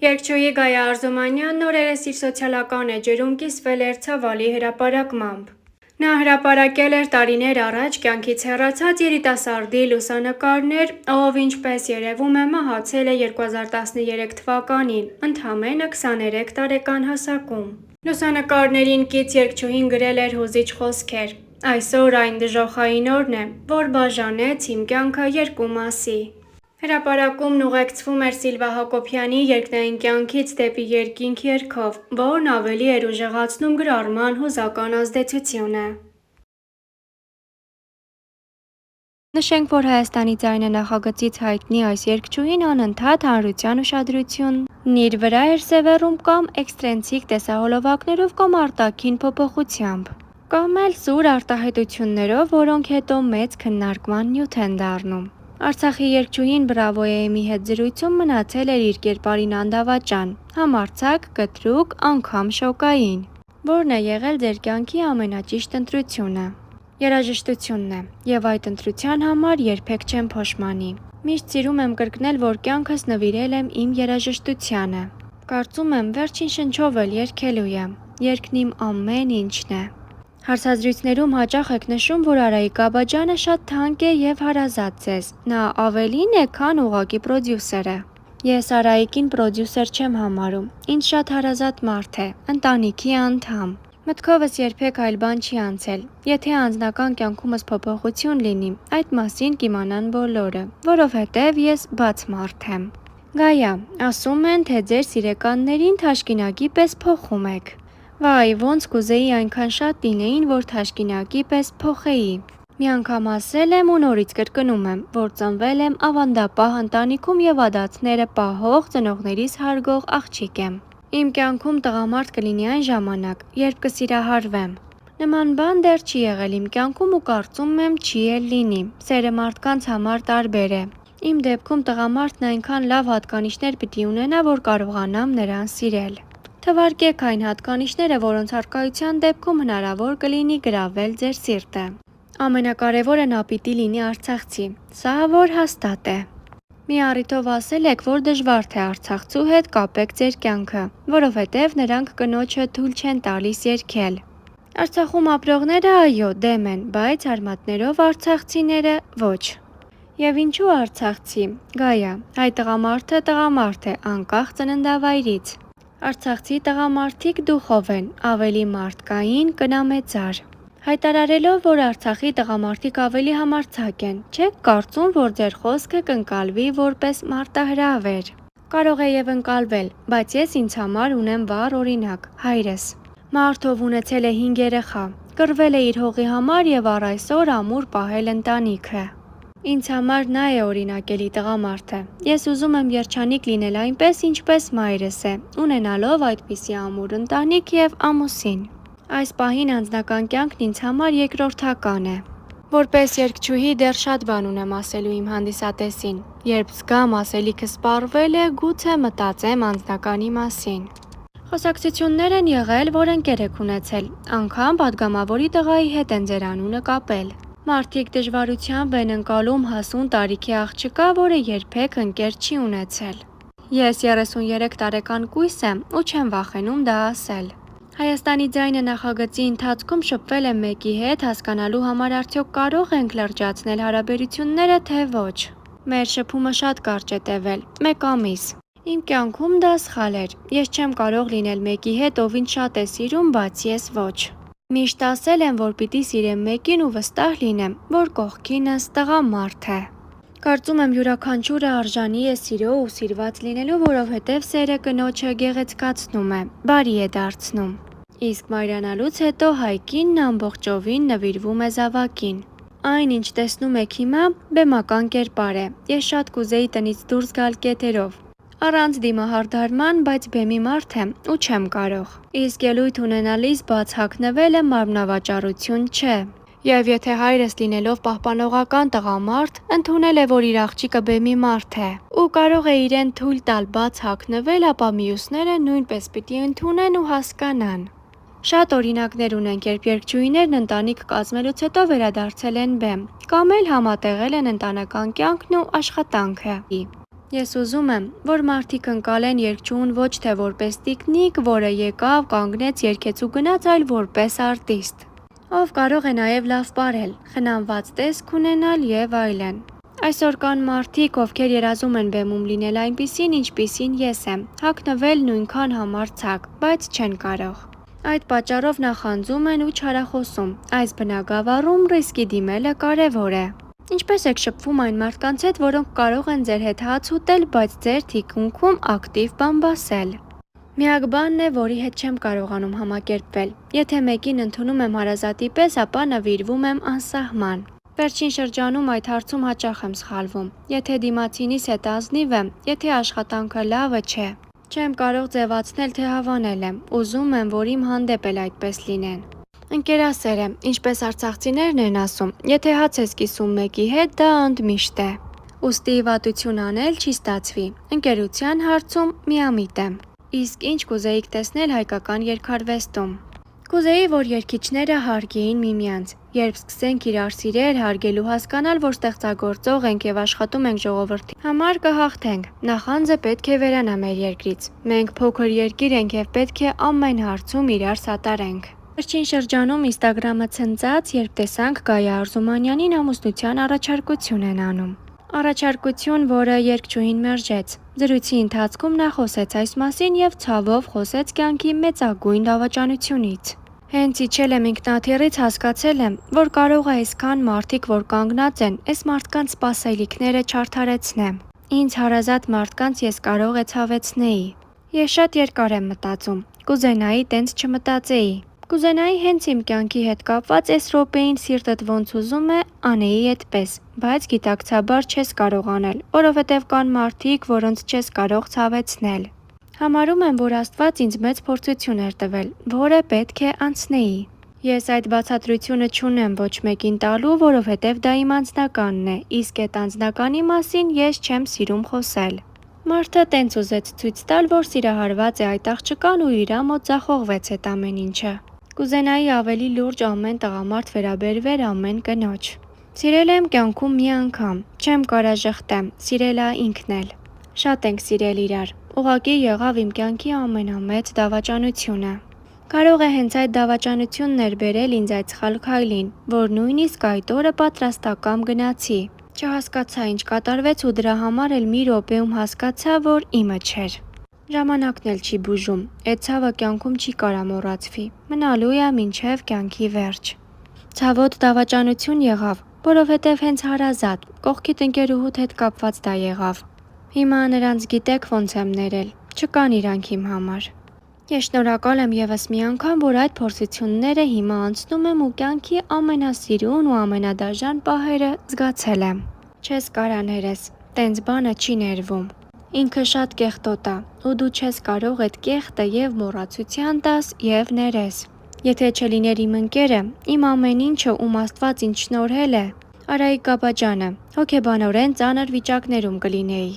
Երգչուհի Գայա Արզումանյանն օրերս իր սոցիալական էջերում կիսվել էր ցավալի հրապարակմամբ։ Նա հրապարակել էր տարիներ առաջ կյանքից հեռացած երիտասարդի լուսանկարներ, ով ինչպես երևում է մահացել է 2013 թվականին, ընդամենը 23 տարեկան հասակում։ Լուսանկարներին կից երգչուհին գրել էր հուզիչ խոսքեր. «Այսօր այն դժոխային օրն է, որ բաժանեց իմ կյանքը երկու մասի»։ Հրապարակումն ուղեկցվում էր Սիլվա Հակոբյանի երկնային կյանքից դեպի երկինք երգով, որն ավելի էր ուժեղացնում գրառման հուզական ազդեցությունը։ Նշենք, որ Հայաստանի ձայնը նախագծից հայտնի այս երգչուհին անընդհատ հանրության ուշադրությունն իր վրա էր սևեռում կամ էքստրենսիկ տեսահոլովակներով կամ արտաքին փոփոխությամբ, կամ էլ սուր արտահայտություններով, որոնք հետո մեծ քննարկման նյութ են դառնում։ Արցախի երգչուհին Բրավո-FM-ի հետ զրույցում մնացել էր իր կերպարին անդավաճան, համարձակ, կտրուկ, անգամ շոկային։ Որն է եղել ձեր կյանքի ամենաճիշտ ընտրությունը։ Երաժշտությունն է, եւ այդ ընտրության համար երբեք չեմ փոշմանի։ Միշտ սիրում եմ կրկնել, որ կյանքս նվիրել եմ իմ երաժշտությանը։ Կարծում եմ, վերջին շնչով էլ երգելու եմ։ Երգն իմ ամեն ինչն է։ Հարցազրույցներում հաճախ եք նշում, որ Արայիկ Աբաջյանը շատ թանկ է եւ հարազատ ձեզ։ Նա ավելին է, քան ուղղակի պրոդյուսերը։ Ես Արայիկին պրոդյուսեր չեմ համարում։ Ինձ շատ հարազատ մարդ է, ընտանիքի անդամ։ Մտքովս երբեք այլ բան չի անցել։ Եթե անձնական կյանքումս փոփոխություն լինի, այդ մասին կիմանան բոլորը, որովհետև ես բաց մարդ եմ։ Գայա, ասում են, թե ձեր սիրեկաններին թաշկինակի պես փոխում եք։ Վայ, ոնց կուզեի այնքան շատ լինեին, որ թաշկինակի պես փոխեի։ Մի անգամ ասել եմ ու նորից կրկնում եմ, որ ծնվել եմ ավանդապահ ընտանիքում եւ ադացները պահող, ծնողներիս հարգող աղջիկ եմ։ Իմ կյանքում տղամարդ կլինի այն ժամանակ, երբ կսիրահարվեմ։ Նման բան դեռ չի եղել իմ կյանքում ու կարծում եմ չի էլ լինի։ Սերը մարդկանց համար տարբեր է։ Իմ դեպքում տղամարդն այնքան լավ հատկանիշներ պիտի ունենա, որ կարողանամ նրան սիրել։ Թվարկեք այն հատկանիշները, որոնց առկայության դեպքում հնարավոր կլինի գրավել ձեր սիրտը։ Ամենակարևորը նա պիտի լինի արցախցի։ Սա որ հաստատ է։ Մի առիթով ասել եք, որ դժվար թե արցախցու հետ կապեք ձեր կյանքը, որովհետև նրանք կնոջը թույլ չեն տալիս երգել։ Արցախում ապրողները այո, դեմ են, բայց արմատներով արցախցիները ոչ։ Եվ ինչու արցախցի։ Գայա, հայ տղամարդ է, անկախ ծննդավայրից։ Արցախցի տղամարդիկ դուխով են, ավելի մարդկային, կնամեծար։ Հայտարարելով, որ Արցախի տղամարդիկ ավելի համարձակ են, չեք կարծում, որ ձեր խոսքը կընկալվի որպես մարտահրավեր։ Կարող է եւ ընկալվել, բայց ես ինձ համար ունեմ վառ օրինակ՝ հայրս։ Մարդ, ով ունեցել է 5 երեխա, կռվել է իր հողի համար եւ առ այսօր ամուր պահել ընտանիքը։ Ինձ համար նա է օրինակելի տղամարդը։ Ես ուզում եմ երջանիկ լինել այնպես, ինչպես մայրս է, ունենալով այդպիսի ամուր ընտանիք եւ ամուսին։ Այս պահին անձնական կյանքն ինձ համար երկրորդական է։ Որպես երգչուհի դեռ շատ բան ունեմ ասելու իմ հանդիսատեսին։ Երբ զգամ ասելիքս սպառվել է, գուցե մտածեմ անձնականի մասին։ Խոսակցություններ են եղել, որ ընկեր եք ունեցել, անգամ պատգամավորի տղայի հետ են ձեր անունը կապել։ Մարդիկ դժվարությամբ են ընկալում հասուն տարիքի աղջկա, որը երբեք ընկեր չի ունեցել։ Ես 33 տարեկան կույս եմ ու չեմ վախենում դա ասել։ Հայաստանի ձայնը նախագծի ընթացքում շփվել եմ մեկի հետ հասկանալու համար արդյոք կարող ենք լրջացնել հարաբերությունները, թե ոչ։ Մեր շփումը շատ կարճ է տևել, 1 ամիս։ Իմ կյանքում դա սխալ էր։ Ես չեմ կարող լինել մեկի հետ, ով ինձ շատ է սիրում, բայց ես ոչ։ Միշտ ասել եմ, որ պիտի սիրեմ մեկին ու վստահ լինեմ, որ կողքինս տղամարդ է։ Կարծում եմ յուրաքանչյուրը արժանի է սիրո ու սիրված լինելու, որովհետև սերը կնոջը գեղեցկացնում է, բարի է դարձնում։ Իսկ մայրանալուց հետո հայ կինն ամբողջովին նվիրվում է զավակին։ Այն, ինչ տեսնում եք հիմա, բեմական կերպար է։ Ես շատ կուզեի տնից դուրս գալ կետերով։ Առանց դիմահարդարման, բայց բեմի մարդ եմ ու չեմ կարող։ Իսկ ելույթ ունենալիս բաց հագնվելը մարմնավաճառություն չէ։ Եվ եթե հայրս լինելով պահպանողական տղամարդ, ընդունել է, որ իր աղջիկը բեմի մարդ է ու կարող է իրեն թույլ տալ բաց հագնվել, ապա մյուսները նույնպես պիտի ընդունեն ու հասկանան։ Շատ օրինակներ ունենք, երբ երգչուհիներն ընտանիք կազմելուց հետո վերադարձել են բեմ, կամ էլ համատեղել են ընտանեկան կյանքն ու աշխատանքը։ Ես ուզում եմ, որ մարդիկ ընկալեն երգչուհուն ոչ թե որպես տիկնիկ, որը եկավ, կանգնեց, երգեց ու գնաց, այլ որպես արտիստ, ով կարող է նաև լավ պարել, խնամված տեսք ունենալ եւ այլն։ Այսօր կան մարդիկ, ովքեր երազում են բեմում լինել այնպիսին, ինչպիսին ես եմ, հագնվել նույնքան համարձակ, բայց չեն կարող։ Այդ պատճառով նախանձում են ու չարախոսում։ Այս բնագավառում ռիսկի դիմելը կարևոր է։ Ինչպես եք շփվում այն մարդկանց հետ, որոնք կարող են ձեր հետ հաց ուտել, բայց ձեր թիկունքում ակտիվ բամբասել։ Միակ բանն է, որի հետ չեմ կարողանում համակերպվել։ Եթե մեկին ընդունում եմ հարազատի պես, ապա նվիրվում եմ անսահման։ Վերջին շրջանում այդ հարցում հաճախ եմ սխալվում։ Եթե դիմացինիս հետ ազնիվ եմ, եթե աշխատանքը լավը չէ, չեմ կարող ձևացնել, թե հավանել եմ, ուզում եմ, որ իմ հանդեպ էլ այդպես լինեն։ Ընկերասեր եմ, ինչպես արցախցիներն են ասում, եթե հաց ես կիսում մեկի հետ, դա ընդմիշտ է։ Ուստի վատություն անել չի ստացվի։ Ընկերության հարցում միամիտ եմ։ Իսկ ինչ կուզեիք տեսնել հայկական երգարվեստում։ Կուզեի, որ երգիչները հարգեին միմյանց։ Երբ սկսենք իրար սիրել, հարգել ու հասկանալ, որ ստեղծագործող ենք եւ աշխատում ենք ժողովրդի համար, կհաղթենք։ Նախանձը պետք է վերանա մեր երկրից։ Մենք փոքր երկիր ենք եւ պետք է ամեն հարցում իրար սատարենք։ Վերջին շրջանում Instagram-ը ցնծած, երբ տեսանք Գայա Արզումանյանին ամուսնության առաջարկություն են անում։ Առաջարկություն, որը երգչուհին մերժեց։ Զրույցի ընթացքում նա խոսեց այս մասին եւ ցավով խոսեց կյանքի մեծագույն դավաճանությունից։ Հենց իջել եմ ինքնաթիռից, հասկացել եմ, որ կարող է այսքան մարդիկ, որ կանգնած են, այս մարդկանց սպասելիքները չարդարեցնեմ։ Ինձ հարազատ մարդկանց ես կարող է ցավեցնեի։ Ես շատ երկար եմ մտածում, կուզենայի տենց չմտածեի։ Կուզենայի հենց իմ կյանքի հետ կապված այս րոպեին սիրտդ ոնց ուզում է, անեի այդպես, բայց գիտակցաբար չես կարող անել, որովհետև կան մարդիկ, որոնց չես կարող ցավեցնել։ Համարում եմ, որ Աստված ինձ մեծ փորձություն էր տվել, որը պետք է անցնեի։ Ես այդ բացատրությունը չունեմ ոչ մեկին տալու, որովհետև դա իմ անձնականն է, իսկ այդ անձնականի մասին ես չեմ սիրում խոսել։ Մարդը տենց ուզեց ցույց տալ, որ սիրահարված է այդ աղջկան ու իրա մոտ ձախողվեց այդ ամեն ինչը։ Կուզենայի ավելի լուրջ ամեն տղամարդ վերաբերվեր ամեն կնոջ։ Սիրել եմ կյանքում մի անգամ, չեմ կարա ժխտեմ, սիրել ա ինքն էլ։ Շատ ենք սիրել իրար, ուղղակի եղավ իմ կյանքի ամենամեծ դավաճանությունը։ Կարող է հենց այդ դավաճանությունն էր բերել ինձ այդ սխալ քայլին, որ նույնիսկ այդ օրը պատրաստակամ գնացի։ Չհասկացա ինչ կատարվեց ու դրա համար էլ մի րոպեում հասկացա, որ իմը չէր։ Ժամանակն էլ չի բուժում, այդ ցավը կյանքում չի կարա մոռացվի, մնալու է մինչև կյանքի վերջ։ Ցավոտ դավաճանություն եղավ, որովհետև հենց հարազատ, կողքիդ ընկերուհուդ հետ կապված դա եղավ։ Հիմա նրանց գիտեք ոնց եմ ներել, չկան իրանք իմ համար։ Ես շնորհակալ եմ եւս մի անգամ, որ այդ փորձությունները հիմա անցնում եմ ու կյանքի ամենասիրուն ու ամենադաժան պահերը զգացել եմ։ Չես կարա ներես, տենց բանը չի ներվում։ Ինքը շատ կեղտոտ է, ու դու չես կարող այդ կեղտը եւ մոռացության տաս եւ ներես։ Եթե չլիներ իմ ընկերը, իմ ամեն ինչը, ում Աստված ինձ շնորհել է, Արայիկ Կաբաջյանը, հոգեբանորեն ծանր վիճակներում կլինեի։